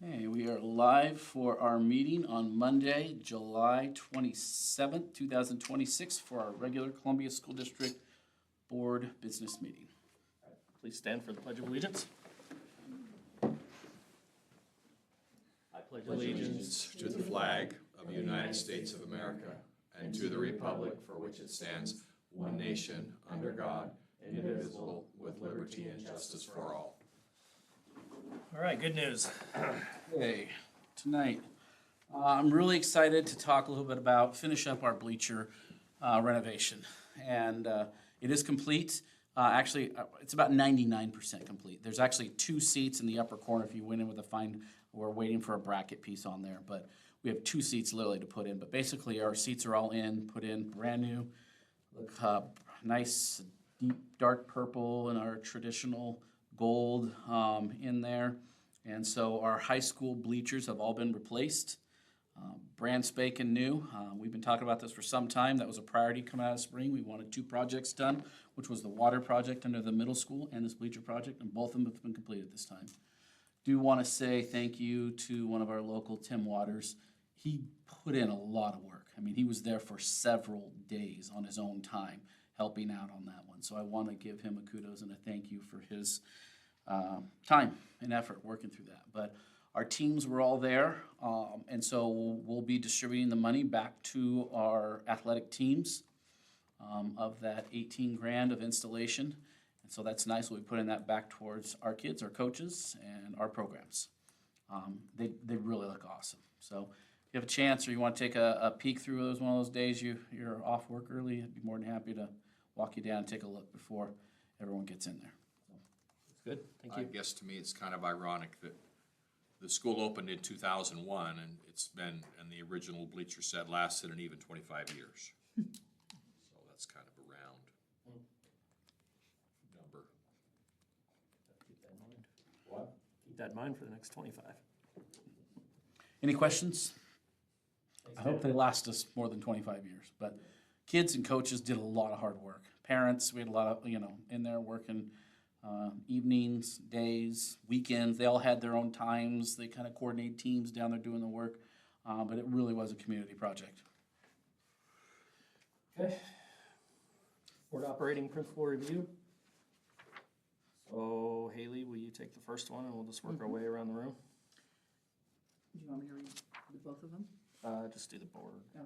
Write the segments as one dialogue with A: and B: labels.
A: Okay, we are live for our meeting on Monday, July 27th, 2026 for our regular Columbia School District Board Business Meeting.
B: Please stand for the Pledge of Allegiance. I pledge
C: Allegiance to the flag of the United States of America and to the republic for which it stands, one nation, under God, indivisible, with liberty and justice for all.
B: All right, good news.
A: Okay, tonight, I'm really excited to talk a little bit about, finish up our bleacher renovation. And it is complete. Actually, it's about 99% complete. There's actually 2 seats in the upper corner if you went in with a fine. We're waiting for a bracket piece on there, but we have 2 seats literally to put in. But basically, our seats are all in, put in, brand new. Look nice, deep, dark purple and our traditional gold in there. And so our high school bleachers have all been replaced. Brand spanking new. We've been talking about this for some time. That was a priority coming out of spring. We wanted 2 projects done, which was the water project under the middle school and this bleacher project, and both of them have been completed this time. Do want to say thank you to one of our local, Tim Waters. He put in a lot of work. I mean, he was there for several days on his own time helping out on that one. So I want to give him a kudos and a thank you for his time and effort working through that. But our teams were all there, and so we'll be distributing the money back to our athletic teams of that 18 grand of installation. And so that's nice. We'll be putting that back towards our kids, our coaches, and our programs. They really look awesome. So if you have a chance or you want to take a peek through those one of those days you're off work early, I'd be more than happy to walk you down and take a look before everyone gets in there.
B: That's good. Thank
C: I
B: you.
C: guess to me it's kind of ironic that the school opened in 2001 and and the original bleacher set lasted an even 25 years. So that's kind of a round number.
B: Keep that in mind. What? Keep that in mind for the next 25.
A: Any questions? I hope they last us more than 25 years. But kids and coaches did a lot of hard work. Parents, we had a lot of, in there working evenings, days, weekends. They all had their own times. They kind of coordinate teams down there doing the work. But it really was a community project.
B: Okay. Board operating principle review. So Haley, will you take the first one and we'll just work our way around the room?
D: Do you want me to read both of them?
B: Just do the board.
D: Okay.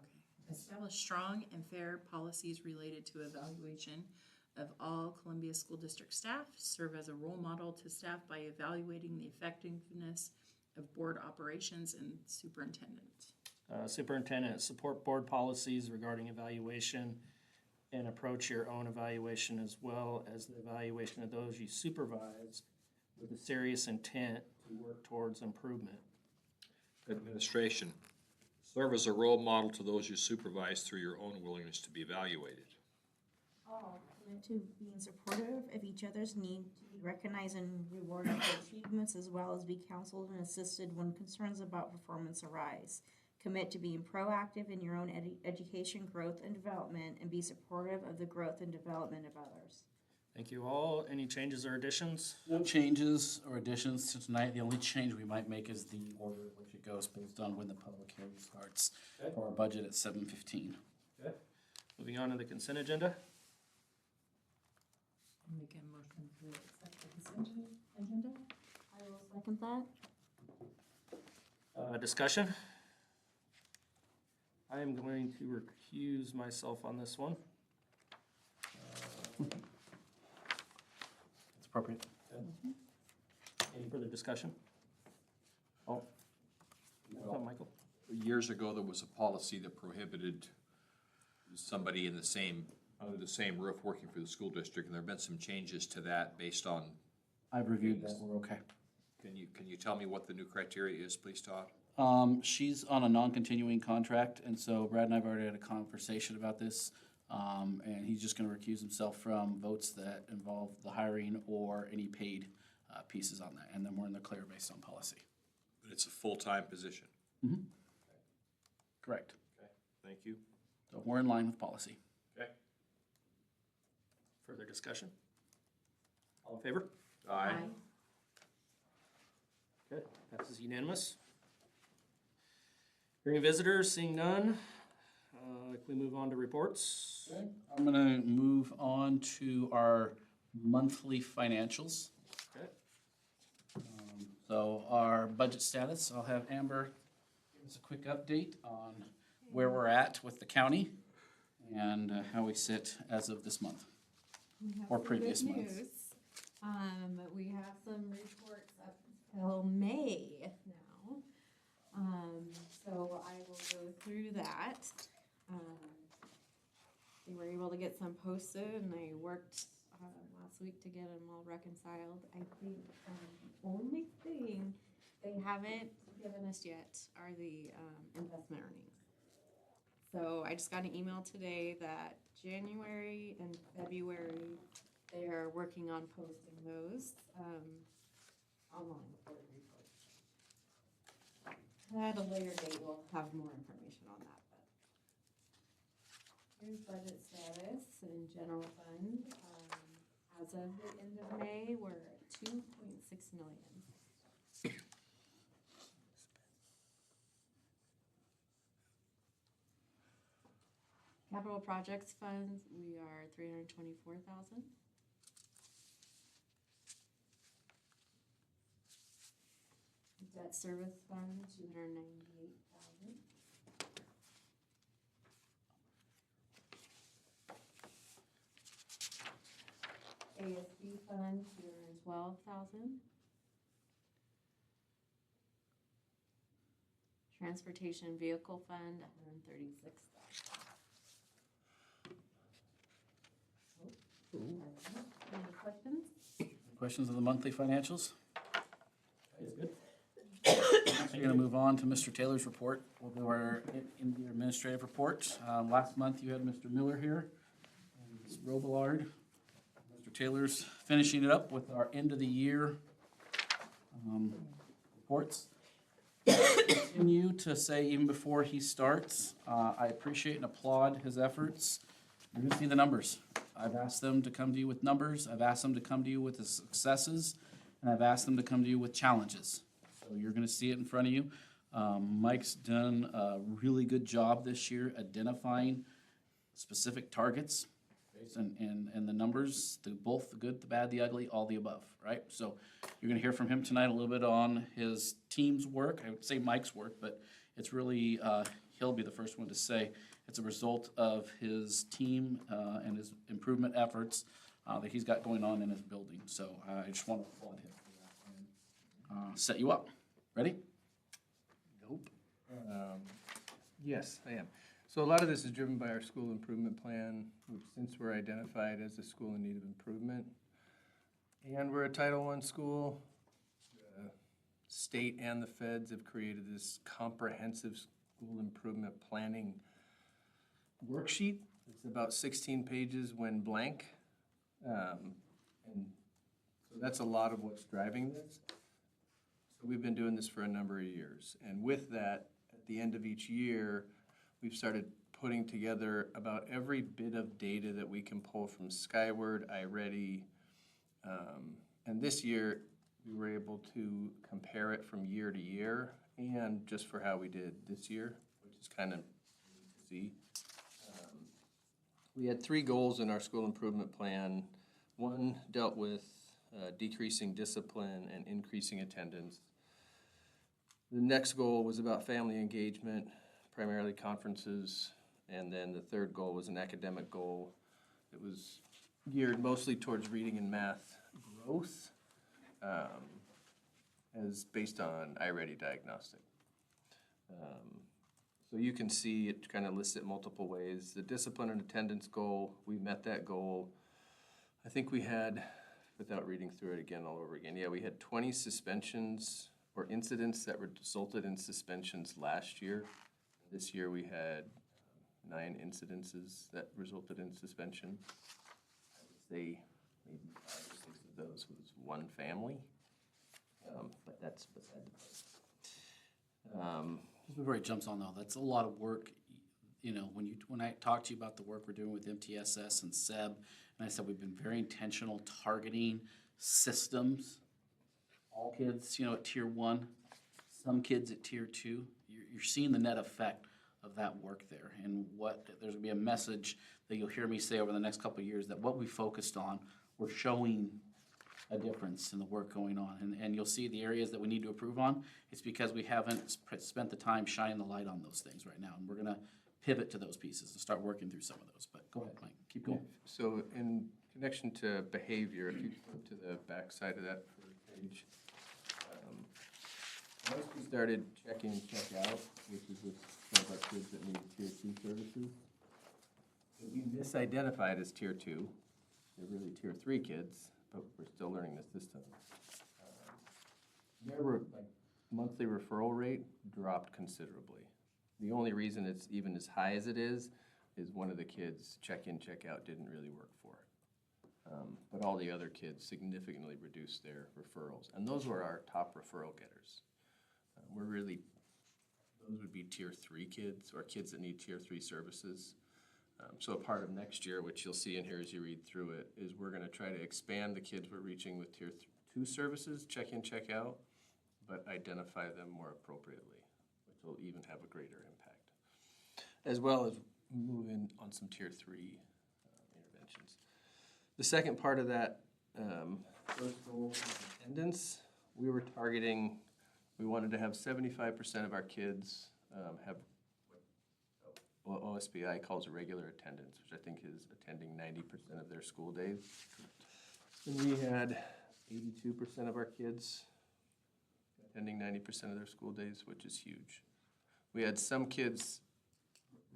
D: Establish strong and fair policies related to evaluation of all Columbia School District staff. Serve as a role model to staff by evaluating the effectiveness of board operations and superintendent.
B: Superintendent, support board policies regarding evaluation and approach your own evaluation as well as the evaluation of those you supervise with a serious intent to work towards improvement.
C: Administration. Serve as a role model to those you supervise through your own willingness to be evaluated.
E: All commit to being supportive of each other's need to be recognized and rewarded for achievements as well as be counseled and assisted when concerns about performance arise. Commit to being proactive in your own education, growth, and development and be supportive of the growth and development of others.
B: Thank you all. Any changes or additions?
A: No changes or additions to tonight. The only change we might make is the order in which it goes based on when the public hearing starts for our budget at 7:15.
B: Okay. Moving on to the consent agenda.
D: Make a motion to accept the consent agenda.
E: I will second that.
B: Discussion. I am going to recuse myself on this one.
A: It's appropriate.
B: Any further discussion? Oh, Michael.
C: Years ago, there was a policy that prohibited somebody in under the same roof working for the school district, and there have been some changes to that based on,
A: I've reviewed that. We're okay.
C: can you tell me what the new criteria is, please, Todd?
A: She's on a non-continuing contract, and so Brad and I have already had a conversation about this. And he's just gonna recuse himself from votes that involve the hiring or any paid pieces on that. And then we're in the clear based on policy.
C: But it's a full-time position.
A: Correct.
C: Okay, thank you.
A: So we're in line with policy.
C: Okay.
B: Further discussion? All in favor?
C: Aye.
B: Okay, passes unanimous. Hearing visitors, seeing none. Can we move on to reports?
A: I'm gonna move on to our monthly financials.
B: Okay.
A: So our budget status, I'll have Amber give us a quick update on where we're at with the county and how we sit as of this month.
F: We have
A: Or
F: some
A: previous
F: good
A: months.
F: news. We have some reports up till May now. So I will go through that. They were able to get some posted and I worked, last week to get them all reconciled. I think, the only thing they haven't given us yet are the, investment earnings. So I just got an email today that January and February, they are working on posting those, online for the report. At a later date, we'll have more information on that, but. Here's budget status and general fund, as of the end of May, we're at 2.6 million. Capital projects funds, we are 324,000. Debt service fund, 298,000. ASB fund, 212,000. Transportation vehicle fund, 136,000. Any questions?
A: Questions of the monthly financials?
B: Is good.
A: We're gonna move on to Mr. Taylor's report. We'll go in the administrative report. Last month you had Mr. Miller here and Ms. Robillard. Mr. Taylor's finishing it up with our end of the year reports. Continue to say even before he starts, I appreciate and applaud his efforts. You're gonna see the numbers. I've asked them to come to you with numbers. I've asked them to come to you with the successes, and I've asked them to come to you with challenges. So you're gonna see it in front of you. Mike's done a really good job this year identifying specific targets and the numbers, both the good, the bad, the ugly, all the above, right? So you're gonna hear from him tonight a little bit on his team's work. I would say Mike's work, but it's really, he'll be the first one to say it's a result of his team and his improvement efforts that he's got going on in his building. So I just want to applaud him for that and set you up. Ready?
G: Nope. Yes, I am. So a lot of this is driven by our school improvement plan, which since we're identified as a school in need of improvement, and we're a Title I school, the state and the feds have created this comprehensive school improvement planning worksheet. It's about 16 pages when blank. And so that's a lot of what's driving this. So we've been doing this for a number of years. And with that, at the end of each year, we've started putting together about every bit of data that we can pull from Skyward, iReady. And this year, we were able to compare it from year to year and just for how we did this year, which is kind of neat to see. We had 3 goals in our school improvement plan. One dealt with decreasing discipline and increasing attendance. The next goal was about family engagement, primarily conferences, and then the third goal was an academic goal. It was geared mostly towards reading and math growth, as based on iReady diagnostic. So you can see it kind of lists it multiple ways. The discipline and attendance goal, we met that goal. I think we had, without reading through it again all over again, yeah, we had 20 suspensions or incidents that resulted in suspensions last year. This year we had 9 incidences that resulted in suspension. I would say maybe 5 or 6 of those was one family, but that's beside the point.
A: Just before he jumps on though, that's a lot of work. You know, when I talked to you about the work we're doing with MTSS and SEB, and I said we've been very intentional targeting systems all kids, at tier 1, some kids at tier 2. You're seeing the net effect of that work there, and there's gonna be a message that you'll hear me say over the next couple of years, that what we focused on, we're showing a difference in the work going on, and you'll see the areas that we need to improve on. It's because we haven't spent the time shining the light on those things right now, and we're gonna pivot to those pieces and start working through some of those. But go ahead, Mike, keep going.
G: So in connection to behavior, if you flip to the back side of that first page, once we started check in, check out, which is with some of our kids that need tier 2 services, we misidentified as tier 2. They're really tier 3 kids, but we're still learning this system. Their monthly referral rate dropped considerably. The only reason it's even as high as it is one of the kids check in, check out didn't really work for it. But all the other kids significantly reduced their referrals, and those were our top referral getters. Those would be tier 3 kids, or kids that need tier 3 services. So a part of next year, which you'll see in here as you read through it, is we're gonna try to expand the kids we're reaching with tier 2 services, check in, check out, but identify them more appropriately, which will even have a greater impact. As well as move in on some tier 3 interventions. The second part of that first goal is attendance. We were targeting, we wanted to have 75% of our kids have what OSBI calls a regular attendance, which I think is attending 90% of their school days. And we had 82% of our kids attending 90% of their school days, which is huge. We had some kids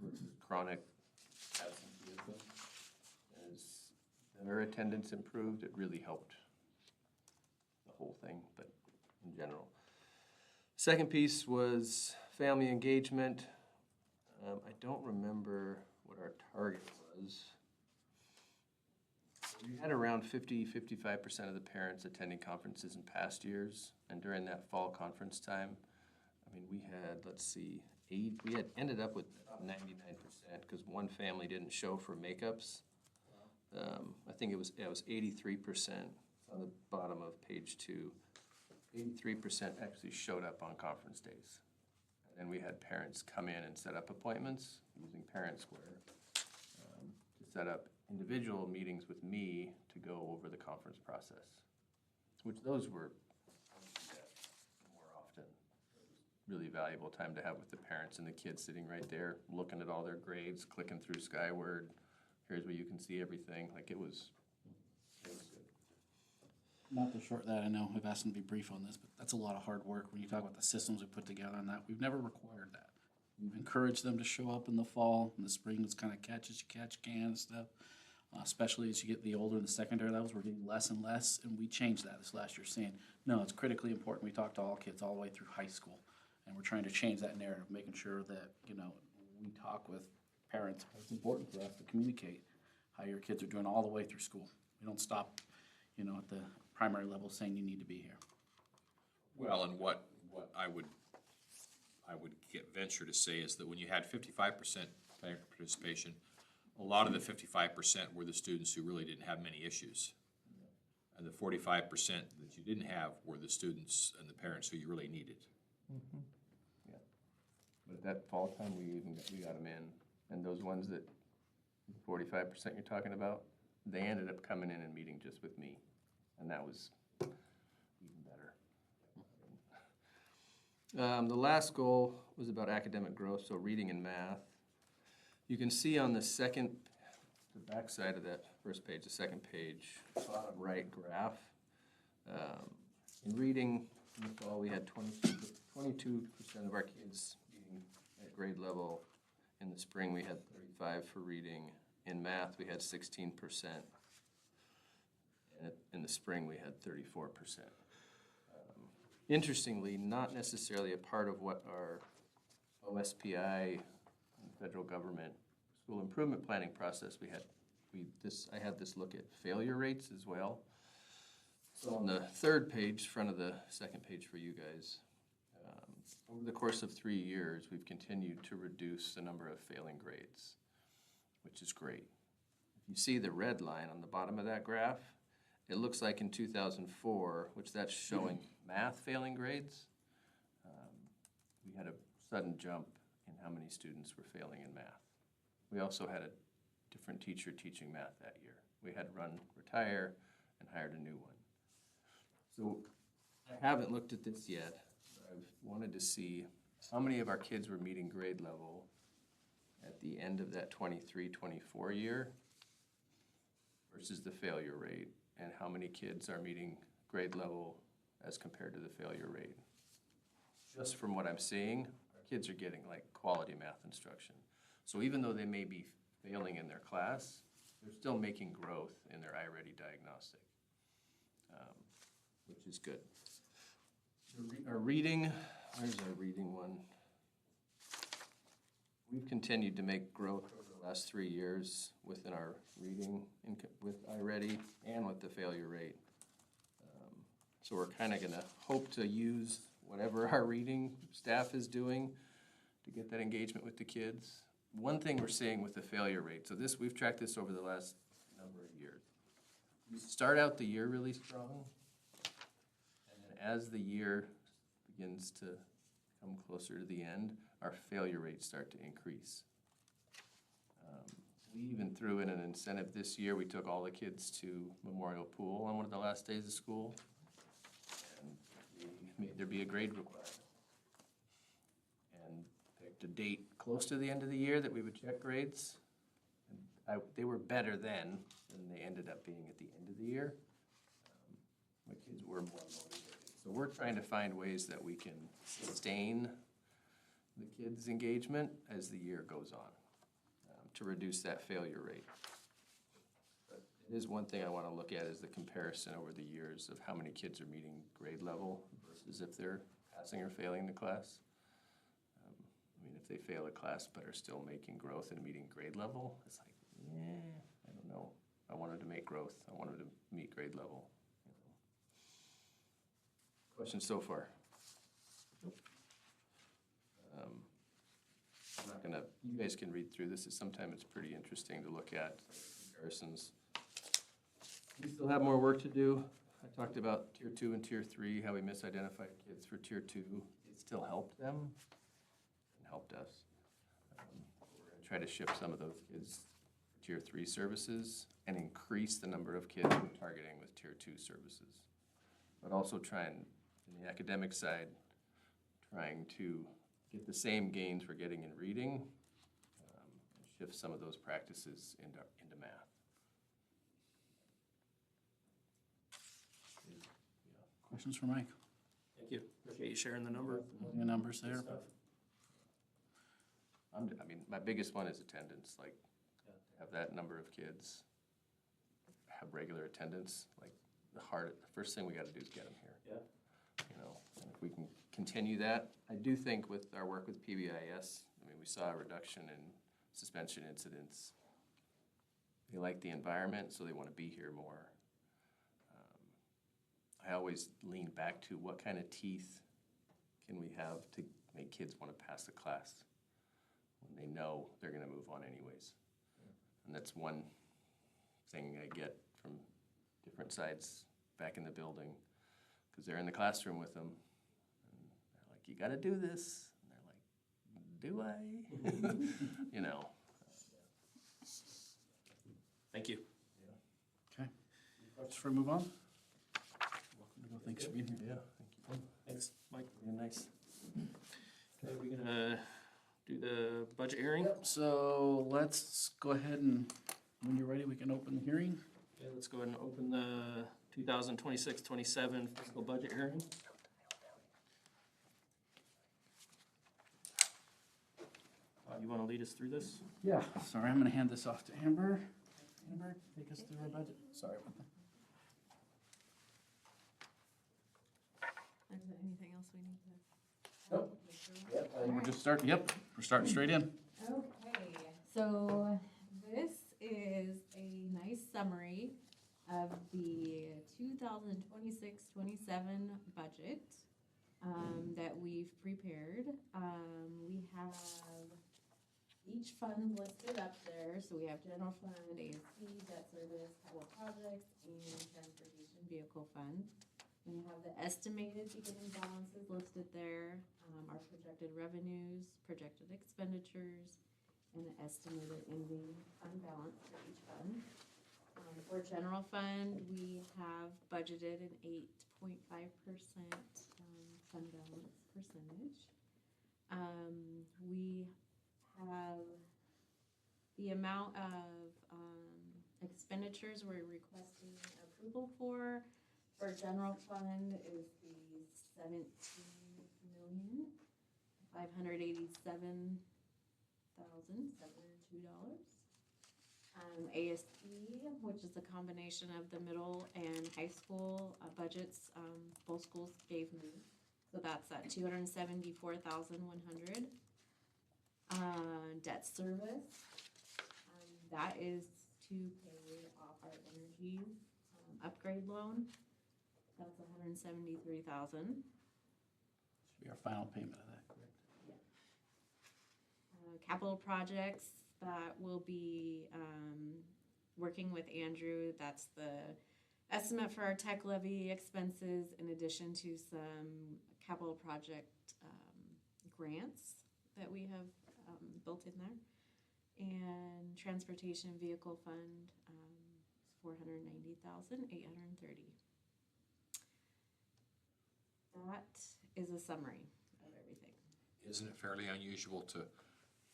G: with chronic absenteeism. As their attendance improved, it really helped the whole thing, but in general. Second piece was family engagement. I don't remember what our target was. We had around 55% of the parents attending conferences in past years, and during that fall conference time, we had, we had ended up with about 99%, because one family didn't show for makeups. I think it was 83% on the bottom of page 2. 83% actually showed up on conference days. And we had parents come in and set up appointments using Parent Square to set up individual meetings with me to go over the conference process, which those were more often. Really valuable time to have with the parents and the kids sitting right there, looking at all their grades, clicking through Skyward. Here's where you can see everything. It was good.
A: Not to short that, I know I've asked them to be brief on this, but that's a lot of hard work when you talk about the systems we put together on that. We've never required that. We've encouraged them to show up in the fall. In the spring, it's kind of catch as you catch can and stuff. Especially as you get the older in the secondary levels, we're getting less and less, and we changed that this last year, saying, no, it's critically important. We talk to all kids all the way through high school, and we're trying to change that narrative, making sure that, we talk with parents. It's important for us to communicate how your kids are doing all the way through school. We don't stop, at the primary level saying you need to be here.
C: Well, and what I would venture to say is that when you had 55% parent participation, a lot of the 55% were the students who really didn't have many issues. And the 45% that you didn't have were the students and the parents who you really needed.
G: Yeah. But at that fall time, we got them in. And those ones that, 45% you're talking about, they ended up coming in and meeting just with me. And that was even better. The last goal was about academic growth, so reading and math. You can see on the back side of that first page, the second page, bottom right graph. In reading in the fall, we had 22% of our kids being at grade level. In the spring, we had 35 for reading. In math, we had 16%. And in the spring, we had 34%. Interestingly, not necessarily a part of what our OSPI, federal government school improvement planning process, I had this look at failure rates as well. So on the third page, front of the second page for you guys, over the course of 3 years, we've continued to reduce the number of failing grades, which is great. If you see the red line on the bottom of that graph, it looks like in 2004, which that's showing math failing grades, we had a sudden jump in how many students were failing in math. We also had a different teacher teaching math that year. We had run retire and hired a new one. So I haven't looked at this yet. I've wanted to see how many of our kids were meeting grade level at the end of that 23-24 year versus the failure rate, and how many kids are meeting grade level as compared to the failure rate. Just from what I'm seeing, our kids are getting like quality math instruction. So even though they may be failing in their class, they're still making growth in their iReady diagnostic, which is good. Our reading, where's our reading one? We've continued to make growth over the last 3 years within our reading with iReady and with the failure rate. So we're kind of gonna hope to use whatever our reading staff is doing to get that engagement with the kids. One thing we're seeing with the failure rate, so this, we've tracked this over the last number of years. We start out the year really strong, and then as the year begins to come closer to the end, our failure rates start to increase. We even threw in an incentive this year. We took all the kids to Memorial Pool on one of the last days of school, and we made there be a grade requirement. And picked a date close to the end of the year that we would check grades. And they were better then than they ended up being at the end of the year. My kids were more motivated. So we're trying to find ways that we can sustain the kids' engagement as the year goes on, to reduce that failure rate. But it is one thing I want to look at is the comparison over the years of how many kids are meeting grade level versus if they're passing or failing the class. I mean, if they fail a class but are still making growth and meeting grade level, it's like, I don't know. I wanted to make growth. I wanted to meet grade level. Questions so far? I'm not gonna, you guys can read through this. Sometimes it's pretty interesting to look at comparisons. We still have more work to do. I talked about tier 2 and tier 3, how we misidentified kids for tier 2. It still helped them and helped us. We're gonna try to shift some of those kids to tier 3 services and increase the number of kids we're targeting with tier 2 services. But also try and, in the academic side, trying to get the same gains we're getting in reading, and shift some of those practices into math.
A: Questions for Mike?
B: Thank you. Appreciate you sharing the number.
A: Any numbers there?
G: I mean, my biggest one is attendance, like, to have that number of kids have regular attendance, like, the first thing we gotta do is get them here.
B: Yeah.
G: You know, and if we can continue that, I do think with our work with PBIS, I mean, we saw a reduction in suspension incidents. They like the environment, so they want to be here more. I always lean back to what kind of teeth can we have to make kids want to pass the class when they know they're going to move on anyways. And that's one thing I get from different sides back in the building, because they're in the classroom with them. And they're like, you got to do this. And they're like, do I? You know.
B: Thank you.
A: Okay. Questions before we move on? Welcome to go. Thanks for being here.
G: Yeah, thank you.
B: Thanks, Mike.
G: Really nice.
B: Okay, we're gonna do the budget hearing.
A: So let's go ahead and, when you're ready, we can open the hearing.
B: Okay, let's go ahead and open the 2026-27 fiscal budget hearing. You wanna lead us through this?
A: Yeah. Sorry, I'm gonna hand this off to Amber. Amber, take us through our budget. Sorry about that.
F: Is there anything else we need to?
A: Nope. We're just starting, we're starting straight in.
F: Okay, so this is a nice summary of the 2026-27 budget that we've prepared. We have each fund listed up there, so we have general fund, ASC, debt service, capital projects, and transportation vehicle fund. We have the estimated beginning balances listed there, our projected revenues, projected expenditures, and the estimated ending fund balance for each fund. For general fund, we have budgeted an 8.5% fund balance percentage. We have the amount of expenditures we're requesting approval for general fund is the $17,587,702. ASC, which is a combination of the middle and high school budgets, both schools gave me. So that's at $274,100. Debt service, that is to pay off our energy upgrade loan. That's $173,000.
A: Should be our final payment of that, correct?
F: Capital projects, that will be working with Andrew. That's the estimate for our tech levy expenses in addition to some capital project grants that we have built in there. And transportation vehicle fund is $490,830. That is a summary of everything.
C: Isn't it fairly unusual to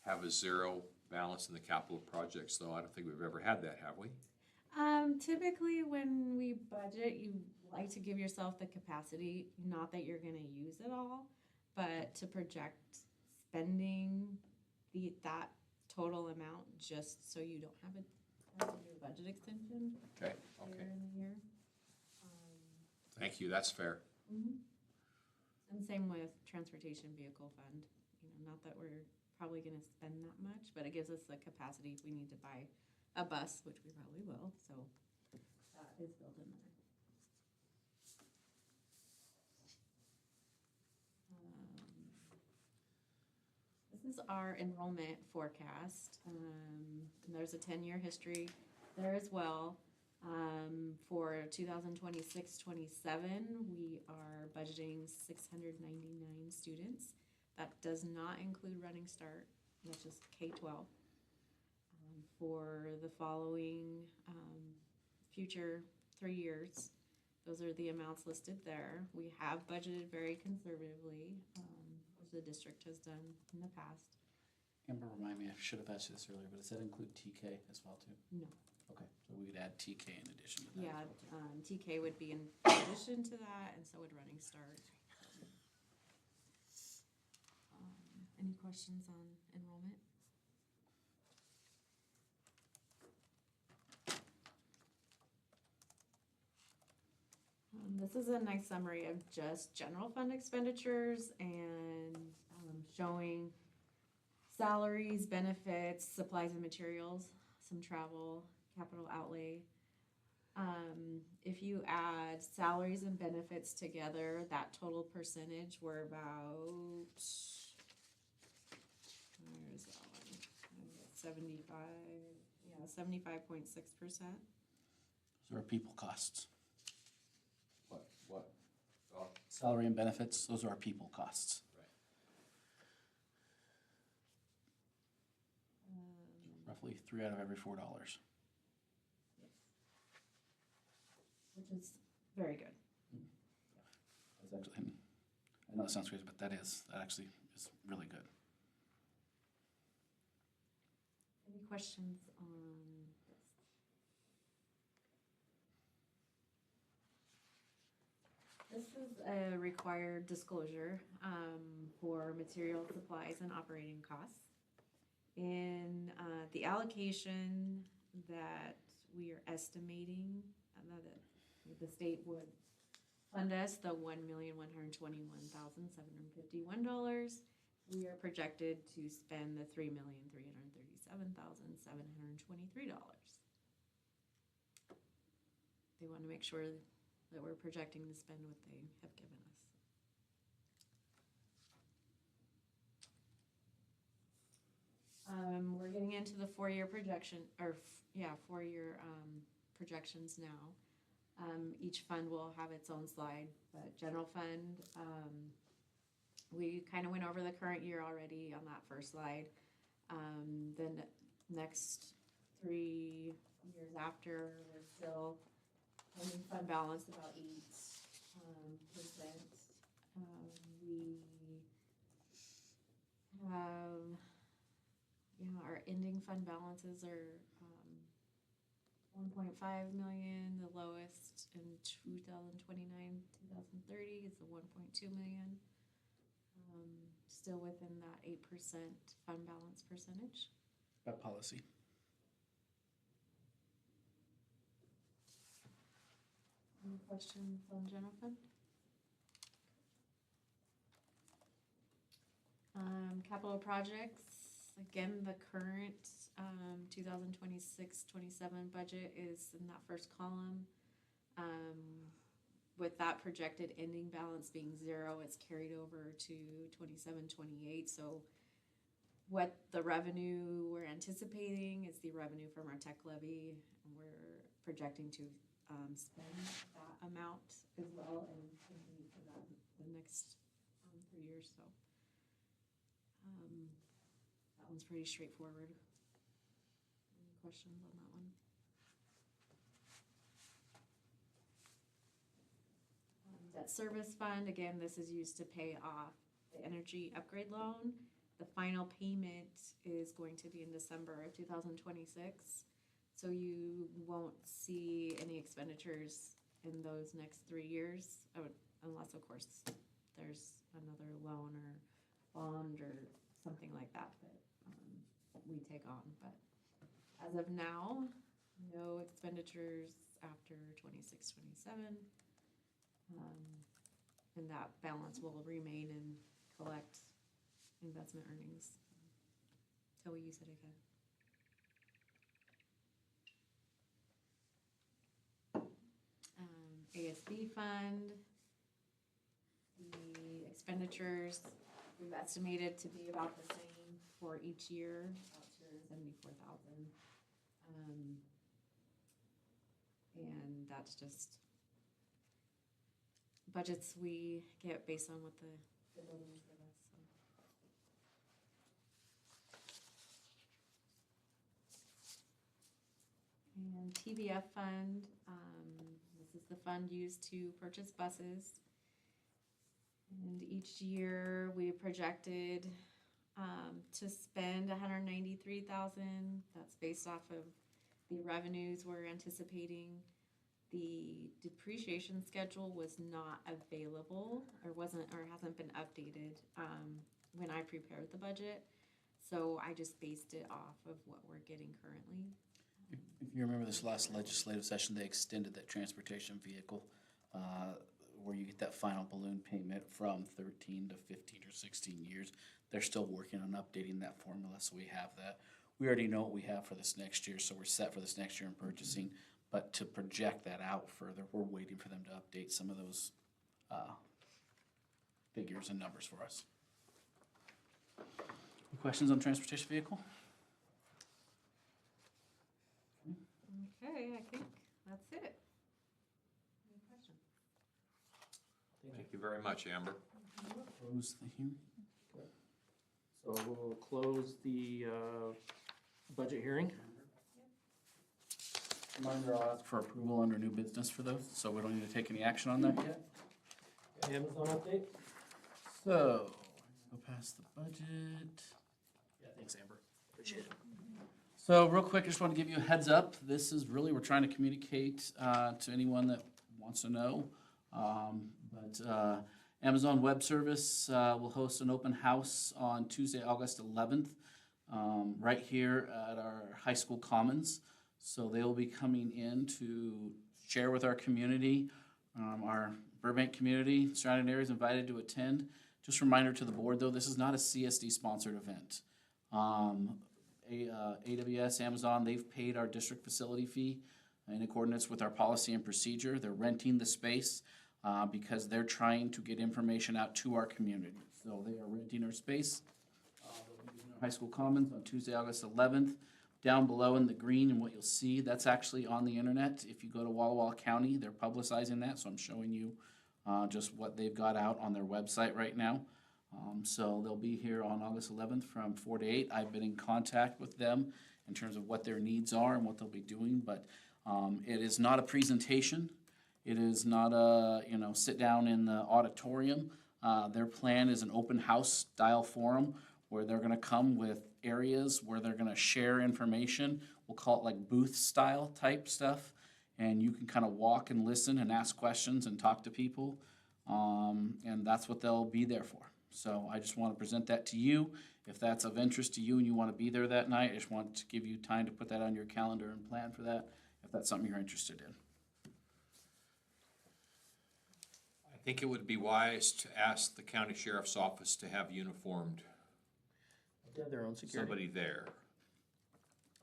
C: have a zero balance in the capital projects, though? I don't think we've ever had that, have we?
F: Typically when we budget, you like to give yourself the capacity, not that you're gonna use it all, but to project spending that total amount just so you don't have to do a budget extension
C: Okay,
F: later in the year.
C: Thank you, that's fair.
F: And same with transportation vehicle fund, not that we're probably gonna spend that much, but it gives us the capacity if we need to buy a bus, which we probably will, so that is built in there. This is our enrollment forecast, and there's a 10-year history there as well. For 2026-27, we are budgeting 699 students. That does not include Running Start, that's just K-12. For the following future 3 years, those are the amounts listed there. We have budgeted very conservatively, as the district has done in the past.
A: Amber, remind me, I should have asked you this earlier, but does that include TK as well too?
F: No.
A: Okay, so we could add TK in addition to that.
F: Yeah,
A: as well, too.
F: TK would be in addition to that, and so would Running Start. Any questions on enrollment? This is a nice summary of just general fund expenditures and showing salaries, benefits, supplies and materials, some travel, capital outlay. If you add salaries and benefits together, that total percentage, we're about, where's that one? 75.6%.
A: Those are our people costs.
C: What? Oh,
A: Salary and benefits, those are our people costs. Roughly 3 out of every $4.
F: Which is very good.
A: That's actually, I know it sounds crazy, but that actually is really good.
F: Any questions on this? This is a required disclosure for material, supplies, and operating costs. In the allocation that we are estimating that the state would fund us, the $1,121,751, we are projected to spend the $3,337,723. They want to make sure that we're projecting to spend what they have given us. into the four-year projection, or, four-year, projections now. Each fund will have its own slide, but general fund, we kind of went over the current year already on that first slide. Then next 3 years after, we're still having fund balance about 8%. We have, our ending fund balances are 1.5 million. The lowest in 2029, 2030 is the 1.2 million. Still within that 8% fund balance percentage.
A: By policy.
F: Any questions on general fund? Capital projects, again, the current 2026-27 budget is in that first column. With that projected ending balance being 0, it's carried over to 27-28. So what the revenue we're anticipating is the revenue from our tech levy, and we're projecting to spend that amount as well and continue for that the next 3 years. So that one's pretty straightforward. Any questions on that one? Debt service fund, again, this is used to pay off the energy upgrade loan. The final payment is going to be in December of 2026. So you won't see any expenditures in those next 3 years, unless, of course, there's another loan or bond or something like that we take on. But as of now, no expenditures after 26, 27. And that balance will remain and collect investment earnings until we use it again. ASB fund, the expenditures we've estimated to be about the same for each year, about $274,000. And that's just budgets we get based on what the buildings give us. So. And TVF fund, this is the fund used to purchase buses. And each year we projected to spend $193,000. That's based off of the revenues we're anticipating. The depreciation schedule was not available or hasn't been updated when I prepared the budget. So I just based it off of what we're getting currently.
A: If you remember this last legislative session, they extended that transportation vehicle where you get that final balloon payment from 13 to 15 or 16 years. They're still working on updating that formula, so we have that. We already know what we have for this next year, so we're set for this next year in purchasing. But to project that out further, we're waiting for them to update some of those figures and numbers for us. Any questions on transportation vehicle?
F: Okay, I think that's it. Any questions?
C: Thank you very much, Amber.
A: Close the hearing.
B: So we'll close the budget hearing.
A: Reminder, I'll ask for approval under new business for those, so we don't need to take any action on that yet.
B: Amazon update?
A: So, go past the budget.
B: Yeah, thanks, Amber. Appreciate it.
A: So real quick, I just want to give you a heads up. This is really, we're trying to communicate to anyone that wants to know. Amazon Web Service will host an open house on Tuesday, August 11th, right here at our high school commons. So they will be coming in to share with our community, our Burbank community, surrounding areas invited to attend. Just a reminder to the board, though, this is not a CSD-sponsored event. AWS, Amazon, they've paid our district facility fee in accordance with our policy and procedure. They're renting the space because they're trying to get information out to our community. So they are renting our space. they'll be using our High School Commons on Tuesday, August 11th. Down below in the green and what you'll see, that's actually on the internet. If you go to Walla Walla County, they're publicizing that, so I'm showing you just what they've got out on their website right now. So they'll be here on August 11th from 4 to 8. I've been in contact with them in terms of what their needs are and what they'll be doing, but it is not a presentation. It is not a, sit down in the auditorium. Their plan is an open house style forum where they're gonna come with areas where they're gonna share information. We'll call it like booth style type stuff. And you can kind of walk and listen and ask questions and talk to people. And that's what they'll be there for. So I just want to present that to you. If that's of interest to you and you want to be there that night, I just want to give you time to put that on your calendar and plan for that, if that's something you're interested in.
C: I think it would be wise to ask the county sheriff's office to have uniformed
B: They have their own security.
C: somebody there.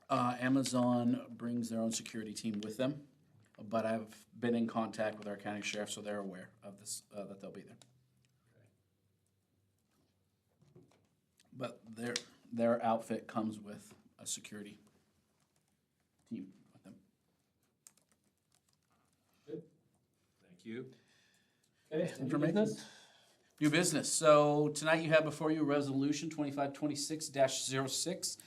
A: Amazon brings their own security team with them, but I've been in contact with our county sheriff, so they're aware of this, that they'll be there. But their outfit comes with a security team with them.
C: Thank you.
B: Okay,
A: Information.
B: business?
A: New business. So tonight you have before you Resolution 2526-06.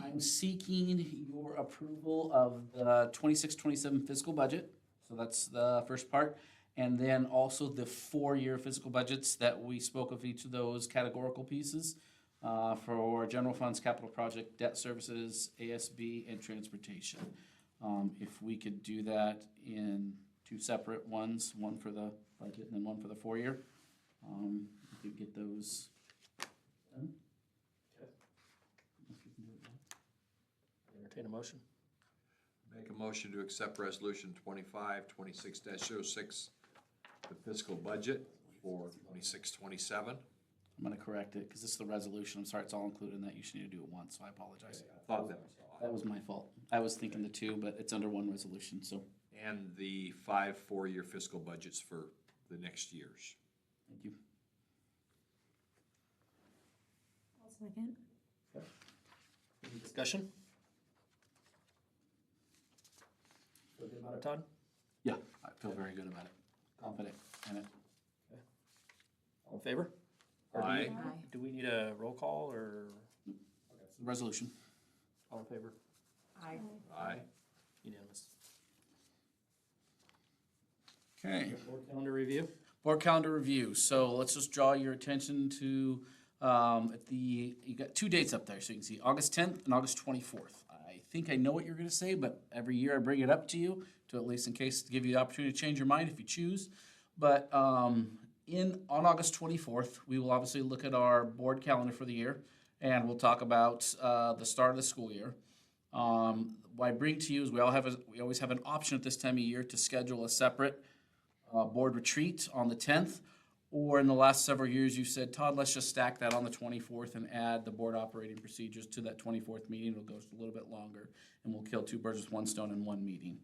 A: I'm seeking your approval of the 26-27 fiscal budget. So that's the first part. And then also the 4-year fiscal budgets that we spoke of each of those categorical pieces for general funds, capital project, debt services, ASB, and transportation. If we could do that in 2 separate ones, one for the budget and then one for the 4-year, we could get those done.
B: Entertain a motion.
C: Make a motion to accept resolution 2526-06, the fiscal budget for 26-27.
A: I'm gonna correct it, because this is the resolution. I'm sorry, it's all included in that. You should need to do it once, so I apologize.
C: I thought that was
A: That was my fault. I was thinking the 2, but it's under one resolution, so
C: and the 5 4-year fiscal budgets for the next years.
A: thank you.
E: I'll second.
B: Any discussion? Feel good about it, Todd?
A: Yeah, I feel very good about it. Confident in it.
B: All in favor? Or do we-
C: Aye.
D: Aye.
B: Do we need a roll call or
A: Resolution.
B: all in favor?
D: Aye.
C: Aye.
B: Unanimous.
A: Okay.
B: Board calendar review?
A: Board calendar review. So let's just draw your attention to, you got 2 dates up there, so you can see August 10th and August 24th. I think I know what you're gonna say, but every year I bring it up to you, to at least in case, to give you the opportunity to change your mind if you choose. But, on August 24th, we will obviously look at our board calendar for the year, and we'll talk about, the start of the school year. What I bring to you is we always have an option at this time of year to schedule a separate board retreat on the 10th, or in the last several years, you said, Todd, let's just stack that on the 24th and add the board operating procedures to that 24th meeting. It'll go a little bit longer, and we'll kill 2 birds with 1 stone in one meeting.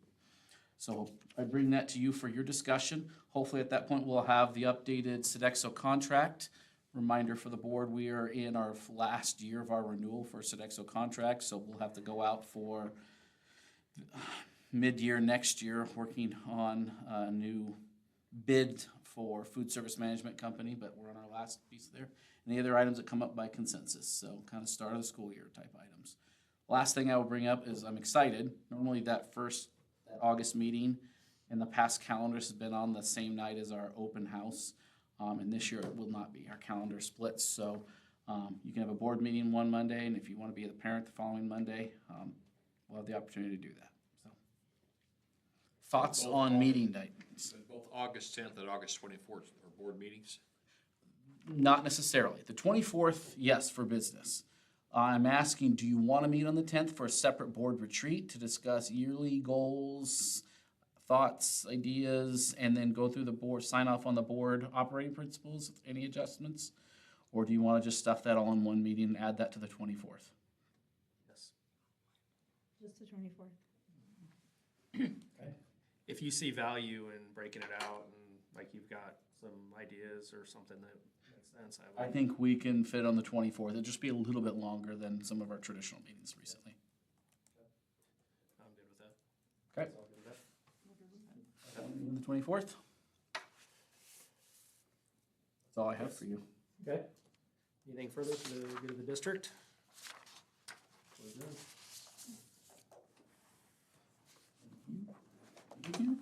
A: So I bring that to you for your discussion. Hopefully at that point, we'll have the updated Sodexo contract. Reminder for the board, we are in our last year of our renewal for Sodexo contract, so we'll have to go out for mid-year next year, working on a new bid for food service management company, but we're on our last piece there. Any other items that come up by consensus, so kind of start of the school year type items. Last thing I will bring up is I'm excited. Normally that August meeting in the past calendars has been on the same night as our open house. And this year it will not be. Our calendar splits, so you can have a board meeting one Monday, and if you want to be the parent the following Monday, we'll have the opportunity to do that. So, thoughts on meeting dates?
C: Both August 10th and August 24th are board meetings.
A: Not necessarily. The 24th, yes, for business. I'm asking, do you want to meet on the 10th for a separate board retreat to discuss yearly goals, thoughts, ideas, and then go through the board, sign off on the board operating principles, any adjustments? Or do you want to just stuff that all in one meeting and add that to the 24th?
B: Yes.
E: Just the 24th.
B: If you see value in breaking it out and like you've got some ideas or something that makes sense.
A: I think we can fit on the 24th. It'll just be a little bit longer than some of our traditional meetings recently.
B: I'm good with that.
A: Okay.
B: All good with that?
A: On the 24th. That's all I have for you.
B: Okay. Anything further for the good of the district? We're done.
A: Thank you.